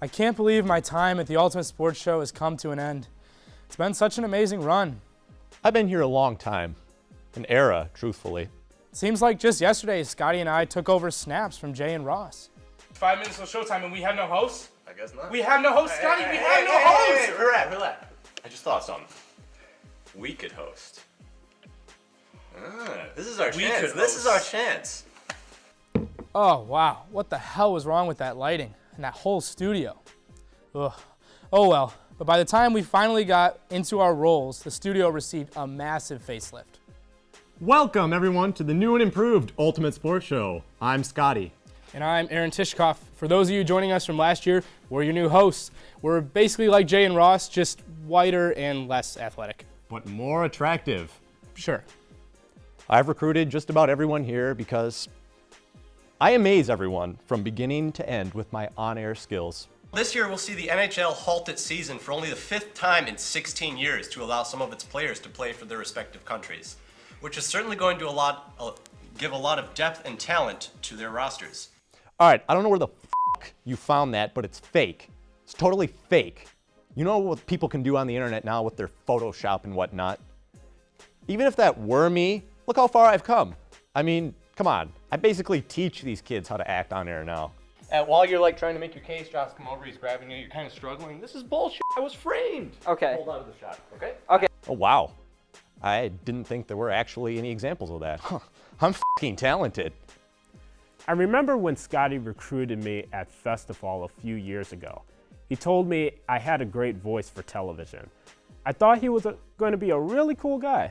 I can't believe my time at the Ultimate Sports Show has come to an end. It's been such an amazing run. I've been here a long time. An era, truthfully. Seems like just yesterday, Scotty and I took over snaps from Jay and Ross. 5 minutes till showtime and we have no host? I guess not. We have no host, Scotty! We have no host! Relax. I just thought something. We could host. This is our chance. This is our chance. Oh, wow. What the hell was wrong with that lighting and that whole studio? Ugh. Oh well. But by the time we finally got into our roles, the studio received a massive facelift. Welcome, everyone, to the new and improved Ultimate Sports Show. I'm Scotty. And I'm Aaron Tishkoff. For those of you joining us from last year, we're your new hosts. We're basically like Jay and Ross, just whiter and less athletic. But more attractive. Sure. I've recruited just about everyone here because I amaze everyone from beginning to end with my on-air skills. This year we'll see the NHL halt its season for only the 5th time in 16 years to allow some of its players to play for their respective countries, which is certainly going to give a lot of depth and talent to their rosters. All right, I don't know where the you found that, but it's fake. It's totally fake. You know what people can do on the internet now with their Photoshop and whatnot? Even if that were me, look how far I've come. I mean, come on. I basically teach these kids how to act on air now. And while you're like trying to make your case, Josh come over, he's grabbing you, you're kind of struggling. This is bullshit. I was framed. Okay. Hold on to the shot, okay? Okay. Oh, wow. I didn't think there were actually any examples of that. I'm f***ing talented. I remember when Scotty recruited me at Festival a few years ago. He told me I had a great voice for television. I thought he was going to be a really cool guy.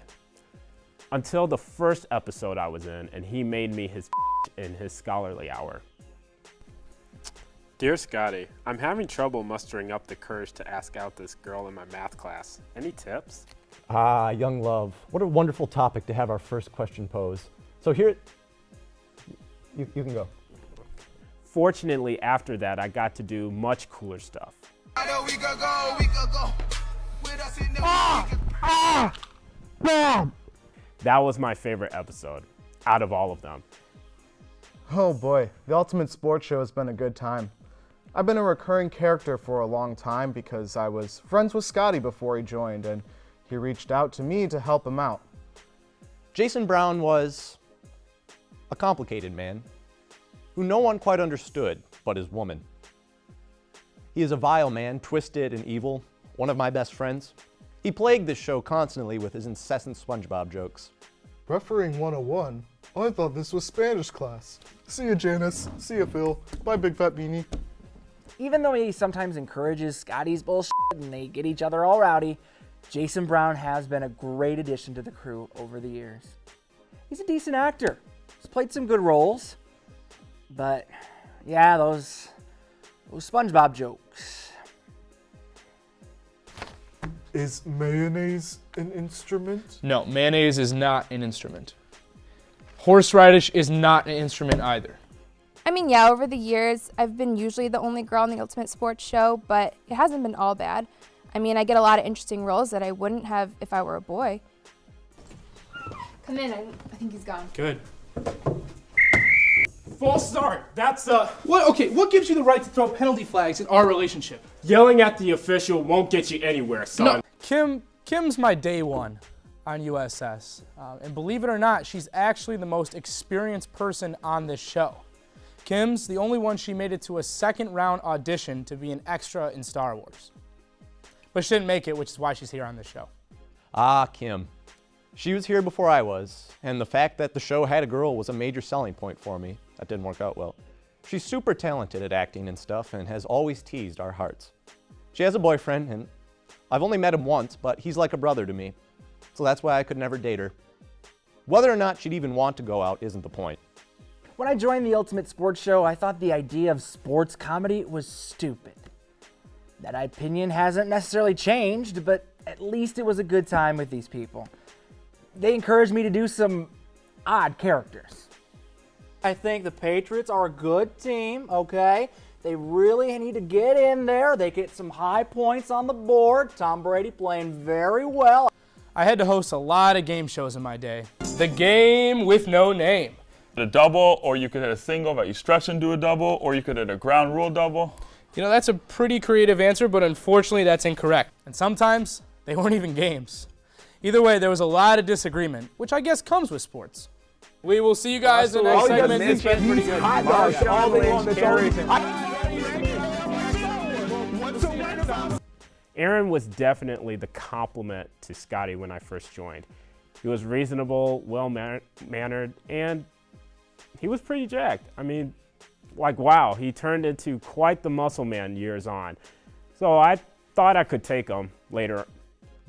Until the first episode I was in, and he made me his in his scholarly hour. Dear Scotty, I'm having trouble mustering up the courage to ask out this girl in my math class. Any tips? Ah, young love. What a wonderful topic to have our first question pose. So here, you can go. Fortunately, after that, I got to do much cooler stuff. That was my favorite episode, out of all of them. Oh boy, the Ultimate Sports Show has been a good time. I've been a recurring character for a long time because I was friends with Scotty before he joined, and he reached out to me to help him out. Jason Brown was a complicated man who no one quite understood but his woman. He is a vile man, twisted and evil, one of my best friends. He plagued this show constantly with his incessant SpongeBob jokes. Refereeing 101? I thought this was Spanish class. See ya, Janice. See ya, Phil. Bye, Big Fat Beanie. Even though he sometimes encourages Scotty's bullshit and they get each other all rowdy, Jason Brown has been a great addition to the crew over the years. He's a decent actor. He's played some good roles. But, yeah, those SpongeBob jokes. Is mayonnaise an instrument? No, mayonnaise is not an instrument. Horseradish is not an instrument either. I mean, yeah, over the years, I've been usually the only girl on the Ultimate Sports Show, but it hasn't been all bad. I mean, I get a lot of interesting roles that I wouldn't have if I were a boy. Come in, I think he's gone. Good. False start. That's what gives you the right to throw penalty flags in our relationship? Yelling at the official won't get you anywhere, son. No, Kim's my day one on USS. And believe it or not, she's actually the most experienced person on this show. Kim's the only one she made it to a second round audition to be an extra in Star Wars. But she didn't make it, which is why she's here on this show. Ah, Kim. She was here before I was, and the fact that the show had a girl was a major selling point for me. That didn't work out well. She's super talented at acting and stuff and has always teased our hearts. She has a boyfriend, and I've only met him once, but he's like a brother to me. So that's why I could never date her. Whether or not she'd even want to go out isn't the point. When I joined the Ultimate Sports Show, I thought the idea of sports comedy was stupid. That opinion hasn't necessarily changed, but at least it was a good time with these people. They encouraged me to do some odd characters. I think the Patriots are a good team, okay? They really need to get in there. They get some high points on the board. Tom Brady playing very well. I had to host a lot of game shows in my day. The game with no name. A double, or you could hit a single that you stretch and do a double, or you could hit a ground rule double. You know, that's a pretty creative answer, but unfortunately that's incorrect. And sometimes they weren't even games. Either way, there was a lot of disagreement, which I guess comes with sports. We will see you guys in the next segment. It's been pretty good. Aaron was definitely the complement to Scotty when I first joined. He was reasonable, well-mannered, and he was pretty jacked. I mean, like, wow, he turned into quite the muscle man years on. So I thought I could take him later,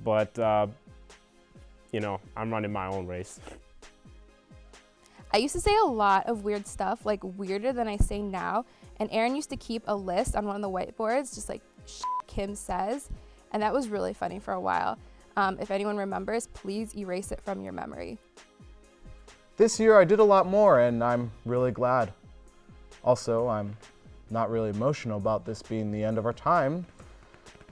but, you know, I'm running my own race. I used to say a lot of weird stuff, like weirder than I say now, and Aaron used to keep a list on one of the whiteboards, just like Kim says, and that was really funny for a while. If anyone remembers, please erase it from your memory. This year I did a lot more, and I'm really glad. Also, I'm not really emotional about this being the end of our time.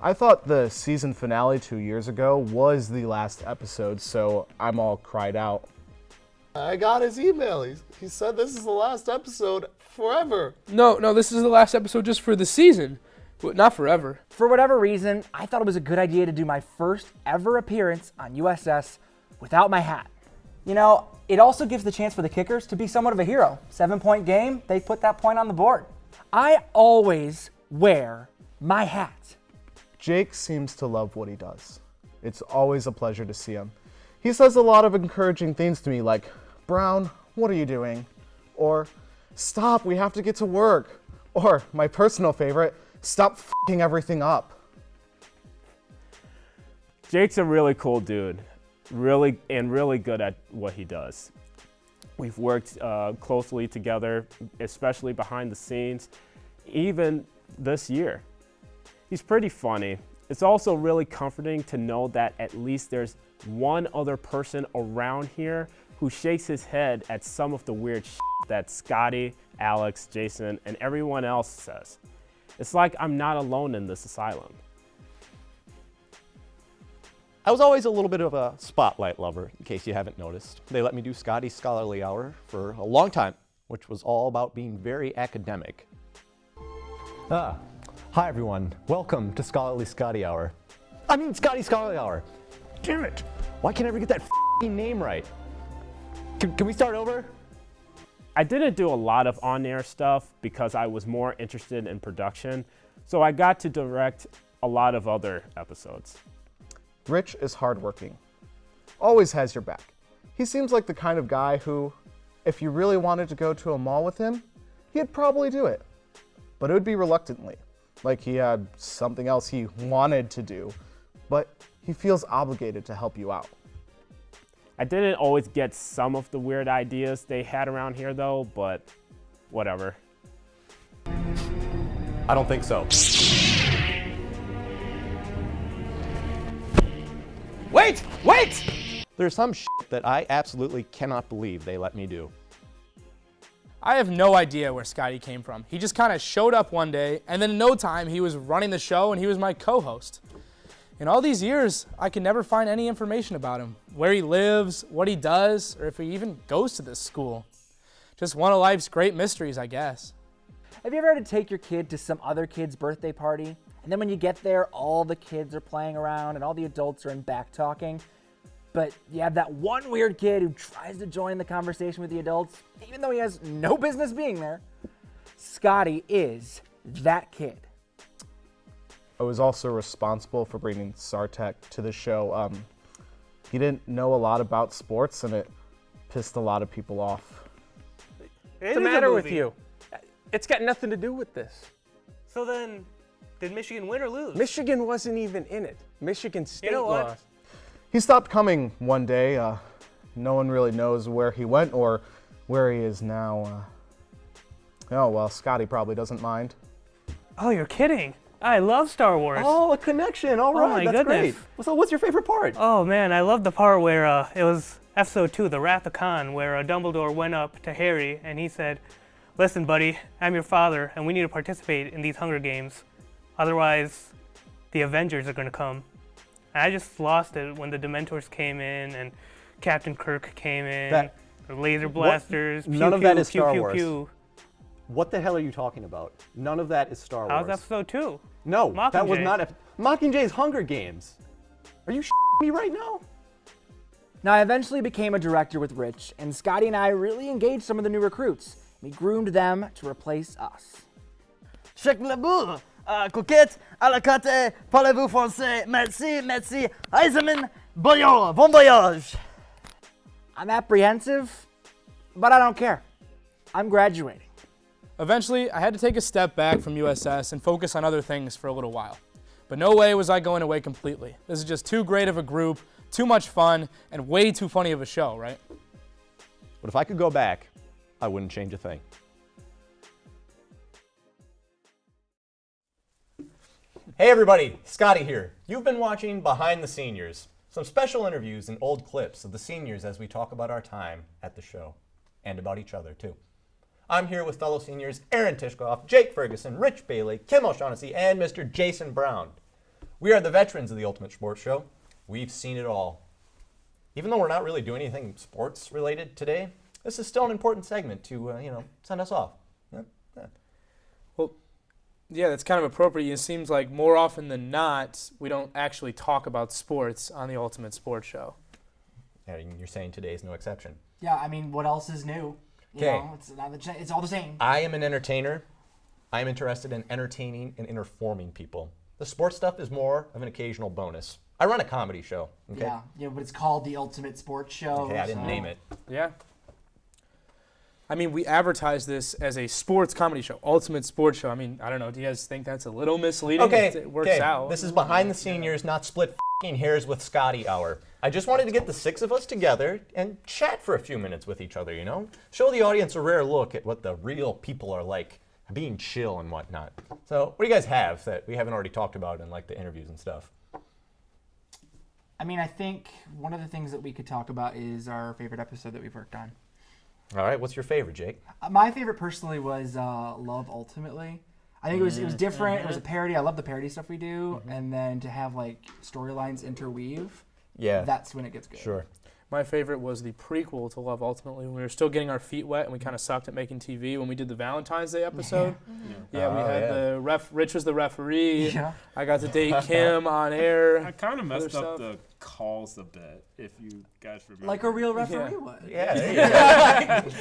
I thought the season finale 2 years ago was the last episode, so I'm all cried out. I got his email. He said this is the last episode forever. No, this is the last episode just for the season, but not forever. For whatever reason, I thought it was a good idea to do my first ever appearance on USS without my hat. You know, it also gives the chance for the kickers to be somewhat of a hero. 7-point game, they put that point on the board. I always wear my hat. Jake seems to love what he does. It's always a pleasure to see him. He says a lot of encouraging things to me like, "Brown, what are you doing?" Or, "Stop, we have to get to work." Or, my personal favorite, "Stop f***ing everything up." Jake's a really cool dude, really good at what he does. We've worked closely together, especially behind the scenes, even this year. He's pretty funny. It's also really comforting to know that at least there's one other person around here who shakes his head at some of the weird shit that Scotty, Alex, Jason, and everyone else says. It's like I'm not alone in this asylum. I was always a little bit of a spotlight lover, in case you haven't noticed. They let me do Scotty's Scholarly Hour for a long time, which was all about being very academic. Hi everyone, welcome to Scholarly Scotty Hour. I mean Scotty Scholarly Hour. Damn it! Why can't I ever get that f***ing name right? Can we start over? I didn't do a lot of on-air stuff because I was more interested in production, so I got to direct a lot of other episodes. Rich is hardworking. Always has your back. He seems like the kind of guy who, if you really wanted to go to a mall with him, he'd probably do it. But it would be reluctantly, like he had something else he wanted to do, but he feels obligated to help you out. I didn't always get some of the weird ideas they had around here though, but whatever. I don't think so. Wait! There's some shit that I absolutely cannot believe they let me do. I have no idea where Scotty came from. He just kind of showed up one day, and then in no time, he was running the show and he was my co-host. In all these years, I could never find any information about him, where he lives, what he does, or if he even goes to this school. Just one of life's great mysteries, I guess. Have you ever had to take your kid to some other kid's birthday party? And then when you get there, all the kids are playing around and all the adults are in back talking. But you have that one weird kid who tries to join the conversation with the adults, even though he has no business being there. Scotty is that kid. I was also responsible for bringing Sartek to the show. He didn't know a lot about sports, and it pissed a lot of people off. What's the matter with you? It's got nothing to do with this. So then, did Michigan win or lose? Michigan wasn't even in it. Michigan State lost. He stopped coming one day. No one really knows where he went or where he is now. Oh, well, Scotty probably doesn't mind. Oh, you're kidding. I love Star Wars. Oh, a connection. All right, oh my that's goodness. great. So what's your favorite part? Oh, man, I love the part where it was episode 2, The Wrath of Khan, where Dumbledore went up to Harry and he said, "Listen, buddy, I'm your father, and we need to participate in these Hunger Games. Otherwise, the Avengers are going to come." And I just lost it when the Dementors came in and Captain Kirk came in, the laser blasters, None of that is Star Wars. pew. What the hell are you talking about? None of that is Star Wars. How's episode 2? No, that was Mockingjay. not Mockingjays Hunger Games. Are you me right now? Now, I eventually became a director with Rich, and Scotty and I really engaged some of the new recruits. We groomed them to replace us. Check le bourre. Coquette, à la carte, parlez-vous français? Merci, merci. Heiseman, bon voyage. I'm apprehensive, but I don't care. I'm graduating. Eventually, I had to take a step back from USS and focus on other things for a little while. But no way was I going away completely. This is just too great of a group, too much fun, and way too funny of a show, right? But if I could go back, I wouldn't change a thing. Hey everybody, Scotty here. You've been watching Behind the Seniors, some special interviews and old clips of the seniors as we talk about our time at the show, and about each other too. I'm here with fellow seniors Aaron Tishkoff, Jake Ferguson, Rich Bailey, Kim O'Shaughnessy, and Mr. Jason Brown. We are the veterans of the Ultimate Sports Show. We've seen it all. Even though we're not really doing anything sports related today, this is still an important segment to, send us off. Yeah. Well, yeah, that's kind of appropriate. It seems like more often than not, we don't actually talk about sports on the Ultimate Sports Show. And you're saying today is no exception. Yeah, I mean, what else is new? You Okay. know, it's all the same. I am an entertainer. I am interested in entertaining and informing people. The sports stuff is more of an occasional bonus. I run a comedy show. Okay. Yeah, but it's called the Ultimate Sports Show. Okay, I didn't so- name it. Yeah. I mean, we advertise this as a sports comedy show, Ultimate Sports Show. I mean, I don't know. Do you guys think that's a little misleading? Okay, It works out. This is Behind the Seniors, not split f***ing hairs with Scotty hour. I just wanted to get the 6 of us together and chat for a few minutes with each other, Show the audience a rare look at what the real people are like, being chill and whatnot. So, what do you guys have that we haven't already talked about in like the interviews and stuff? I mean, I think one of the things that we could talk about is our favorite episode that we've worked on. All right, what's your favorite, Jake? My favorite personally was Love Ultimately. I think it was different. It was a parody. I love the parody stuff we do, and then to have like storylines interweave. Yeah, that's when it gets good. Sure. My favorite was the prequel to Love Ultimately. When we were still getting our feet wet and we kind of sucked at making TV when we did the Valentine's Day episode. We had the Rich was the referee. Yeah. I got to date Kim on air. I kind of messed Other up stuff. the calls a bit, if you guys remember. Like a real referee would. Yeah, there you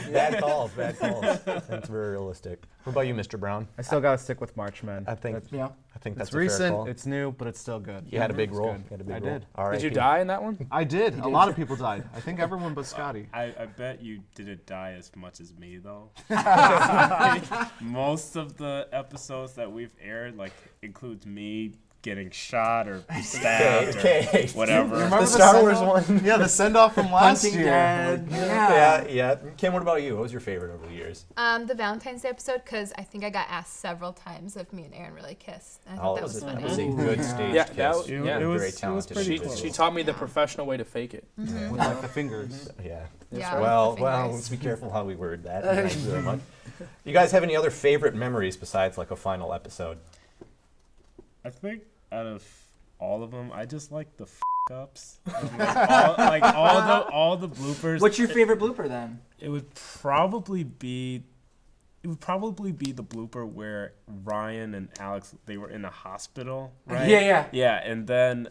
go. Bad calls. That's very realistic. What about you, Mr. Brown? I still gotta stick with Marchman. I think Yeah. that's It's a fair recent, call. it's new, but it's still good. You had a big It's role. good. You had a big I role. did. All right. Did you die in that one? I did. A lot of people died. I think everyone but Scotty. I bet you didn't die as much as me, though. Most of the episodes that we've aired, includes me getting shot or stabbed or whatever. Remember The Star Wars send-off? one? Yeah, the send-off from last Hunting year. Dead. Yeah. Kim, what about you? What was your favorite over the years? The Valentine's Day episode, because I think I got asked several times if me and Aaron really kissed. And I thought that was funny. That was a good stage Yeah, kiss. that was- You yeah. were It was- very it was talented pretty individual. She taught me the professional way to fake it. With like the fingers. Yeah. Yeah, Well, with the fingers. let's be careful how we word that. Thank you very much. You guys have any other favorite memories besides like a final episode? I think out of all of them, I just like the f***ups. all the bloopers. What's your favorite blooper then? It would probably be the blooper where Ryan and Alex, they were in a hospital, right? Yeah. Yeah, and then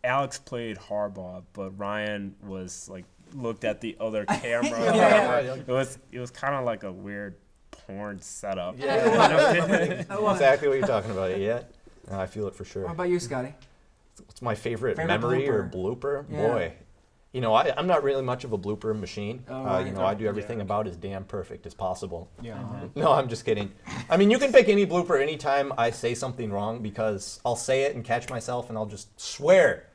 Alex played Harbaugh, but Ryan was looked at the other camera. It was kind of like a weird porn setup. Exactly what you're talking about. Yeah. I feel it for sure. What about you, Scotty? What's my favorite memory or blooper? Yeah. Boy. I'm not really much of a blooper machine. right. I do everything about as damn perfect as possible. Yeah. No, I'm just kidding. I mean, you can pick any blooper anytime I say something wrong because I'll say it and catch myself and I'll just swear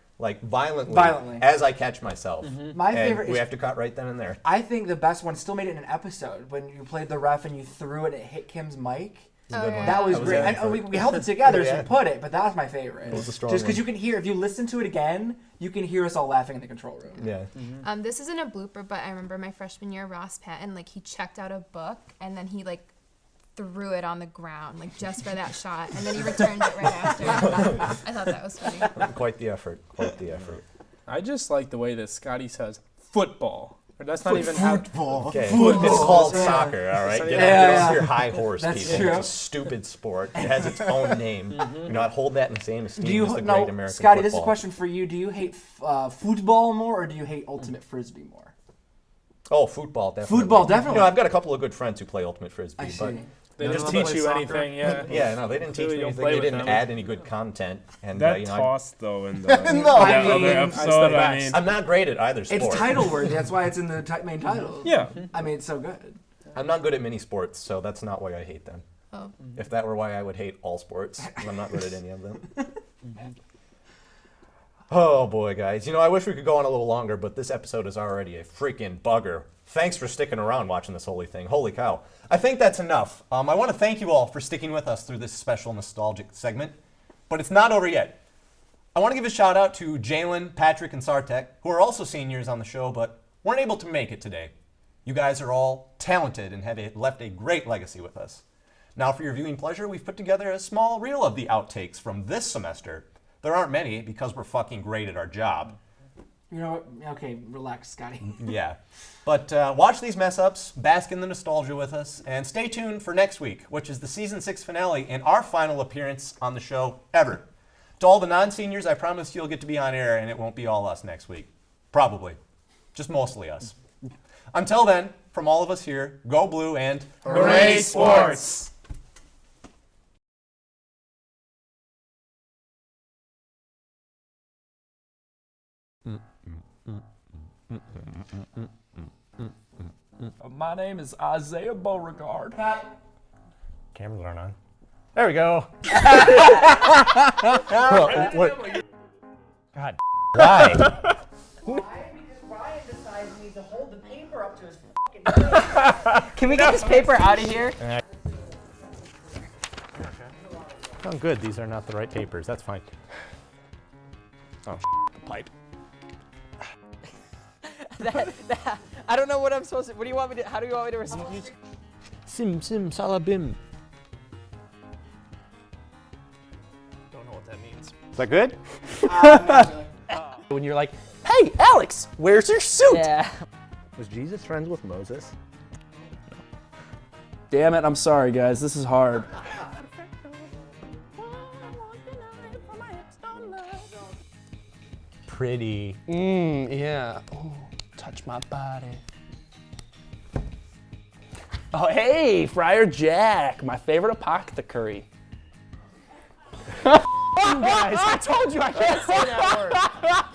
violently as I catch myself. My And favorite we is have to cut right then and there. I think the best one still made it in an episode when you played the ref and you threw it and it hit Kim's mic. It's a good one. That was great. good And we held it together, so Yeah. we put it, but that was my favorite. It was a strong Just because one. you can hear, if you listen to it again, you can hear us all laughing in the control room. Yeah. This isn't a blooper, but I remember my freshman year, Ross Patton, he checked out a book and then he threw it on the ground, just for that shot, and then he returned it right after. I thought that was funny. Quite the effort. I just like the way that Scotty says football. That's not even how. Football. Okay. It's called soccer, all right? Get off your high horse, That's people. true. It's a stupid sport. It has its own name. You know, I hold that in the same esteem Do you as the no, great American Scotty? football. This is a question for you. Do you hate football more, or do you hate ultimate frisbee more? Oh, football, definitely. Football, definitely. You know, I've got a couple of good friends who play ultimate frisbee, I see. but They just teach you anything, yeah. yeah, no, they didn't teach me You don't anything. play They with didn't them. add any good content. And That you know, toss though in the I that mean, other That's the episode. I best. mean, I'm not great at either sport. It's title worthy. That's why it's in the main title. yeah. I mean, it's so good. I'm not good at mini sports, so that's not why I hate them. Oh. If that were why I would hate all sports, I'm not good at any of them. Oh boy, guys. You know, I wish we could go on a little longer, but this episode is already a freaking bugger. Thanks for sticking around watching this holy thing. Holy cow. I think that's enough. I want to thank you all for sticking with us through this special nostalgic segment, but it's not over yet. I want to give a shout out to Jalen, Patrick, and Sartek, who are also seniors on the show, but weren't able to make it today. You guys are all talented and have left a great legacy with us. Now, for your viewing pleasure, we've put together a small reel of the outtakes from this semester. There aren't many because we're fucking great at our job. You know what? Okay, relax, Scotty. Yeah. But watch these mess-ups, bask in the nostalgia with us, and stay tuned for next week, which is the Season 6 finale and our final appearance on the show ever. To all the non-seniors, I promise you'll get to be on air, and it won't be all us next week. Probably. Just mostly us. Until then, from all of us here, go blue and Hooray sports! My name is Isaiah Beauregard. Cameras aren't on. There we go. What? God, why? Because Ryan decides he needs to hold the paper up to his fucking Can we get this paper out of here? Oh, good. These are not the right papers. That's fine. Oh, pipe. I don't know what I'm supposed to. What do you want me to? How do you want me to respond? Sim salabim. Don't know what that means. Is that good? When you're like, hey, Alex, where's your suit? Yeah. Was Jesus friends with Moses? Damn it, I'm sorry, guys. This is hard. Pretty. Yeah. Ooh, touch my body. Oh, hey, Friar Jack, my favorite apothecary. You guys, I told you I can't say that word.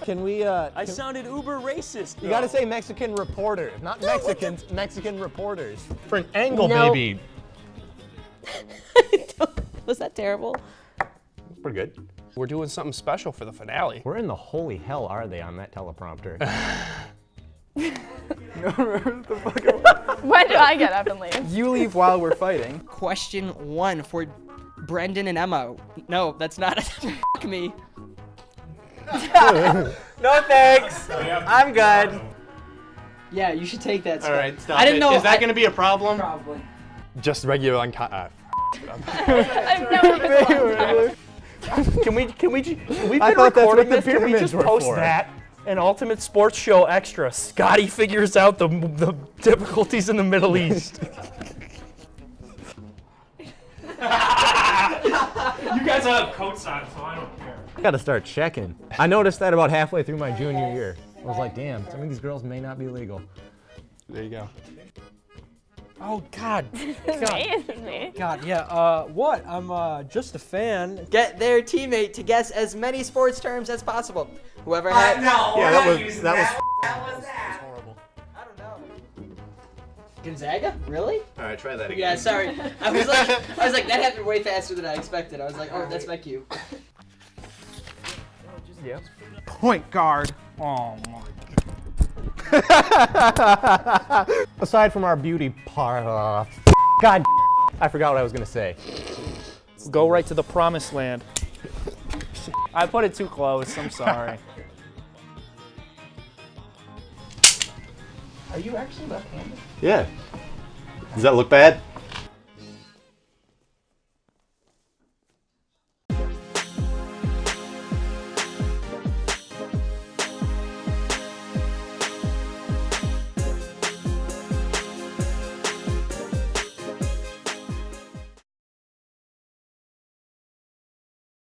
Can we, I sounded uber racist. You gotta say Mexican reporter, not Mexicans, Mexican reporters. For an angle, No. baby. Was that terrible? Pretty good. We're doing something special for the finale. Where in the holy hell are they on that teleprompter? When do I get up and leave? You leave while we're fighting. Question 1 for Brendan and Emma. No, that's not. Fuck me. No thanks. I'm good. Yeah, you should take that. All right, stop I didn't know. Is that going to be a problem? Probably. Just regular I've never been allowed. We've been I thought that's what recording the this. Can we pyramids just were post for. that? An Ultimate Sports Show extra. Scotty figures out the difficulties in the Middle East. You guys all have coats on, so I don't care. I gotta start checking. I noticed that about halfway through my junior year. I was like, damn, some of these girls may not be legal. There you go. Oh God. Me. God, yeah. What? I'm just a fan. Get their teammate to guess as many sports terms as possible. Whoever had. No, Yeah, that was horrible. I don't know. Gonzaga? Really? All right, try that again. Yeah, sorry. I was like, that happened way faster than I expected. I was like, oh, that's my cue. Yeah. Point guard. Oh my. Aside from our beauty part, God, I forgot what I was gonna say. Go right to the promised land. I put it too close. I'm sorry. Are you actually left-handed? Yeah. Does that look bad?